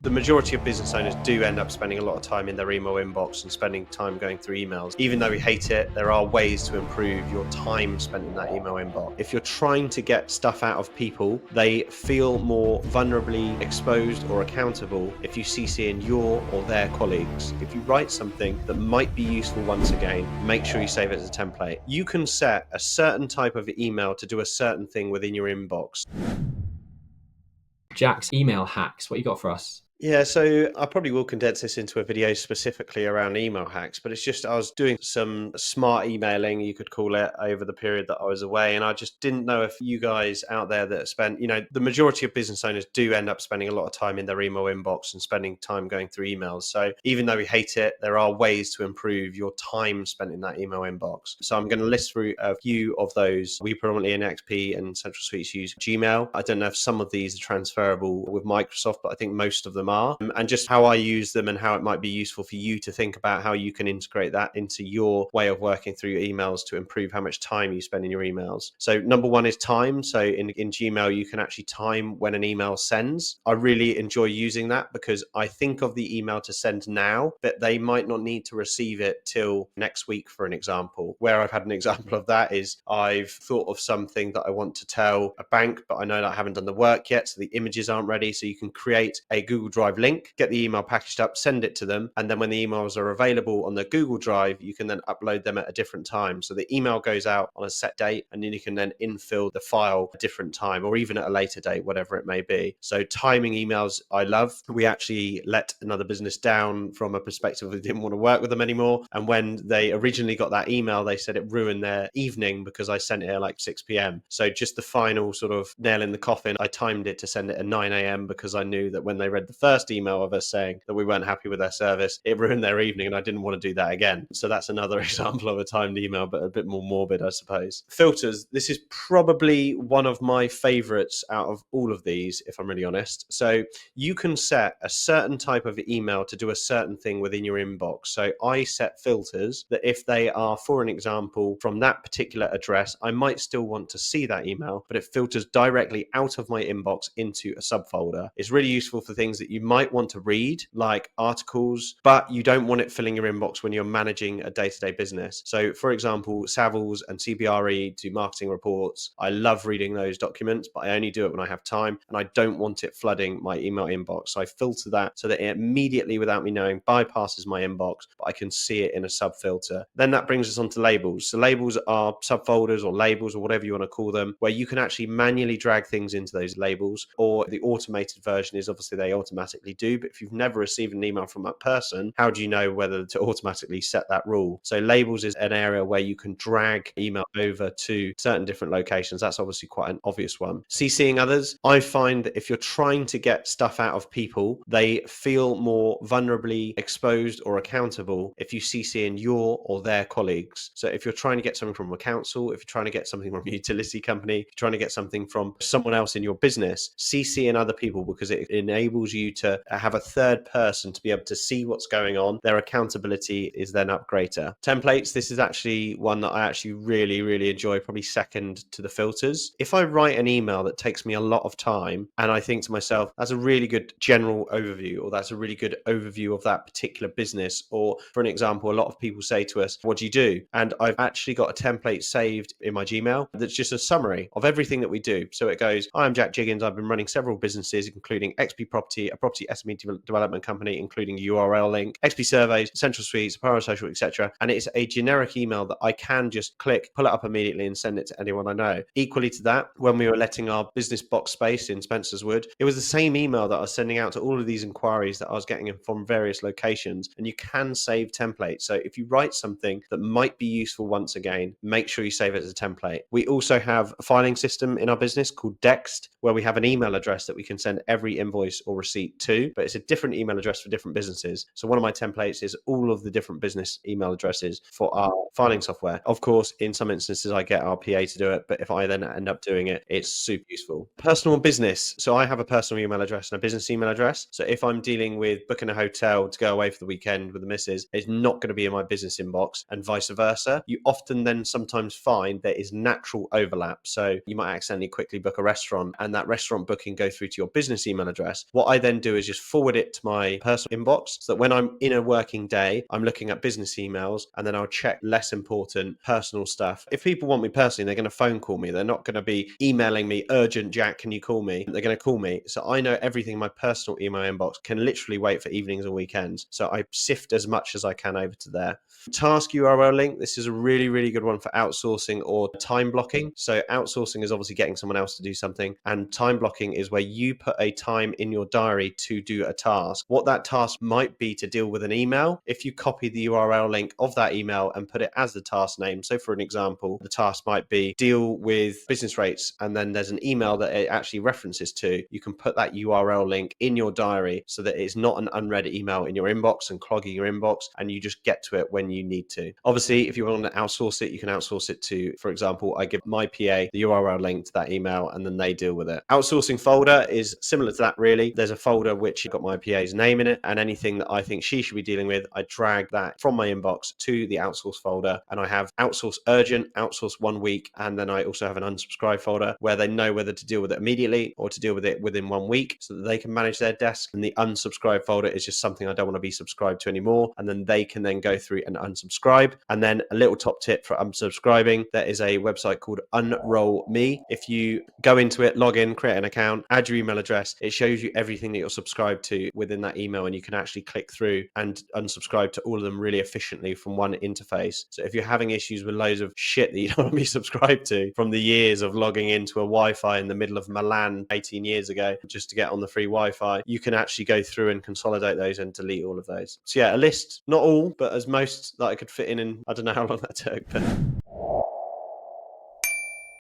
The majority of business owners do end up spending a lot of time in their email inbox and spending time going through emails. Even though we hate it, there are ways to improve your time spent in that email inbox. If you're trying to get stuff out of people, they feel more vulnerably exposed or accountable if you CC in your or their colleagues. If you write something that might be useful once again, make sure you save it as a template. You can set a certain type of email to do a certain thing within your inbox. Jack's email hacks. What you got for us? Yeah, so I probably will condense this into a video specifically around email hacks, but it's just I was doing some smart emailing, you could call it, over the period that I was away. And I just didn't know if you guys out there that spent, the majority of business owners do end up spending a lot of time in their email inbox and spending time going through emails. So even though we hate it, there are ways to improve your time spent in that email inbox. So I'm going to list through a few of those. We predominantly in XP and Central Suites use Gmail. I don't know if some of these are transferable with Microsoft, but I think most of them are, and just how I use them and how it might be useful for you to think about how you can integrate that into your way of working through your emails to improve how much time you spend in your emails. So number one is time. So in Gmail, you can actually time when an email sends. I really enjoy using that because I think of the email to send now, but they might not need to receive it till next week, for an example. Where I've had an example of that is I've thought of something that I want to tell a bank, but I know that I haven't done the work yet, so the images aren't ready. So you can create a Google Drive link, get the email packaged up, send it to them, and then when the emails are available on the Google Drive, you can then upload them at a different time. So the email goes out on a set date, and then you can then infill the file at a different time, or even at a later date, whatever it may be. So timing emails, I love. We actually let another business down from a perspective we didn't want to work with them anymore. And when they originally got that email, they said it ruined their evening because I sent it at like 6 p.m. So just the final sort of nail in the coffin, I timed it to send it at 9 a.m. because I knew that when they read the first email of us saying that we weren't happy with their service, it ruined their evening, and I didn't want to do that again. So that's another example of a timed email, but a bit more morbid, I suppose. Filters. This is probably one of my favorites out of all of these, if I'm really honest. So you can set a certain type of email to do a certain thing within your inbox. So I set filters that if they are, for an example, from that particular address, I might still want to see that email, but it filters directly out of my inbox into a subfolder. It's really useful for things that you might want to read, like articles, but you don't want it filling your inbox when you're managing a day-to-day business. So for example, Savills and CBRE do marketing reports. I love reading those documents, but I only do it when I have time, and I don't want it flooding my email inbox. So I filter that so that it immediately, without me knowing, bypasses my inbox, but I can see it in a sub-filter. Then that brings us on to labels. So labels are subfolders or labels or whatever you want to call them, where you can actually manually drag things into those labels, or the automated version is obviously they automatically do. But if you've never received an email from that person, how do you know whether to automatically set that rule? So labels is an area where you can drag email over to certain different locations. That's obviously quite an obvious one. CCing others. I find that if you're trying to get stuff out of people, they feel more vulnerably exposed or accountable if you CC in your or their colleagues. So if you're trying to get something from a council, if you're trying to get something from a utility company, if you're trying to get something from someone else in your business, CC in other people, because it enables you to have a third person to be able to see what's going on. Their accountability is then up greater. Templates. This is actually one that I actually really, really enjoy, probably second to the filters. If I write an email that takes me a lot of time and I think to myself, that's a really good general overview, or that's a really good overview of that particular business, or for an example, a lot of people say to us, what do you do? And I've actually got a template saved in my Gmail that's just a summary of everything that we do. So it goes, I'm Jack Jiggins. I've been running several businesses, including XP Property, a property SME development company, including URL link, XP Surveys, Central Suites, Parasocial, etc. And it's a generic email that I can just click, pull it up immediately and send it to anyone I know. Equally to that, when we were letting our business box space in Spencer's Wood, it was the same email that I was sending out to all of these inquiries that I was getting from various locations. And you can save templates. So if you write something that might be useful once again, make sure you save it as a template. We also have a filing system in our business called Dext, where we have an email address that we can send every invoice or receipt to, but it's a different email address for different businesses. So one of my templates is all of the different business email addresses for our filing software. Of course, in some instances, I get our PA to do it, but if I then end up doing it, it's super useful. Personal and business. So I have a personal email address and a business email address. So if I'm dealing with booking a hotel to go away for the weekend with the missus, it's not going to be in my business inbox, and vice versa. You often then sometimes find there is natural overlap. So you might accidentally quickly book a restaurant, and that restaurant booking go through to your business email address. What I then then do is just forward it to my personal inbox so that when I'm in a working day, I'm looking at business emails and then I'll check less important personal stuff. If people want me personally, they're going to phone call me. They're not going to be emailing me, urgent, Jack, can you call me? They're going to call me. So I know everything in my personal email inbox can literally wait for evenings and weekends. So I sift as much as I can over to there. Task URL link. This is a really, really good one for outsourcing or time blocking. So outsourcing is obviously getting someone else to do something, and time blocking is where you put a time in your diary to do a task. What that task might be to deal with an email. If you copy the URL link of that email and put it as the task name. So for an example, the task might be deal with business rates, and then there's an email that it actually references to. You can put that URL link in your diary so that it's not an unread email in your inbox and clogging your inbox, and you just get to it when you need to. Obviously, if you want to outsource it, you can outsource it to, for example, I give my PA the URL link to that email and then they deal with it. Outsourcing folder is similar to that, really. There's a folder which got my PA's name in it, and anything that I think she should be dealing with, I drag that from my inbox to the outsource folder, and I have outsource urgent, outsource 1 week, and then I also have an unsubscribe folder where they know whether to deal with it immediately or to deal with it within 1 week so that they can manage their desk. And the unsubscribe folder is just something I don't want to be subscribed to anymore, and then they can then go through and unsubscribe. And then a little top tip for unsubscribing, there is a website called Unroll Me. If you go into it, log in, create an account, add your email address, it shows you everything that you're subscribed to within that email, and you can actually click through and unsubscribe to all of them really efficiently from one interface. So if you're having issues with loads of shit that you don't want to be subscribed to from the years of logging into a Wi-Fi in the middle of Milan 18 years ago just to get on the free Wi-Fi, you can actually go through and consolidate those and delete all of those. So yeah, a list, not all, but as most that I could fit in I don't know how long that took, but